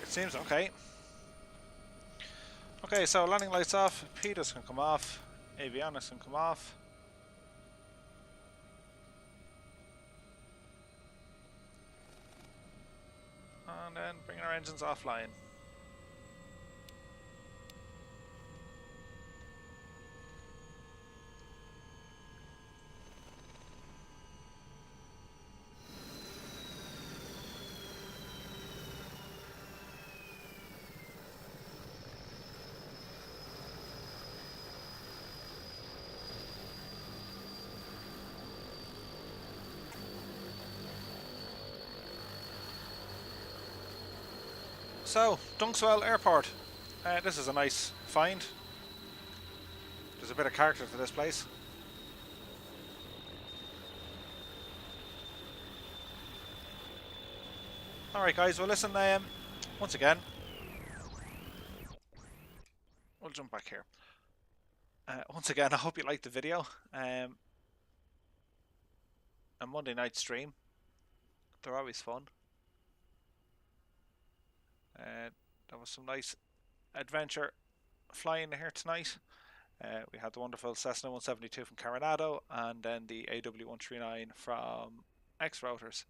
[SPEAKER 1] It seems okay. Okay, so landing lights off, PDAS can come off, avionics can come off. And then bringing our engines offline. So, Dunkswell Airport. This is a nice find. There's a bit of character to this place. Alright guys, well listen, once again, we'll jump back here. Once again, I hope you liked the video. A Monday night stream. They're always fun. There was some nice adventure flying here tonight. We had the wonderful Cessna 172 from Coronado, and then the AW139 from X-Routers.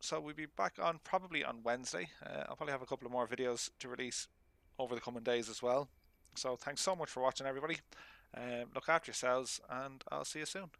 [SPEAKER 1] So we'll be back on probably on Wednesday. I'll probably have a couple of more videos to release over the coming days as well. So thanks so much for watching, everybody. Look after yourselves, and I'll see you soon.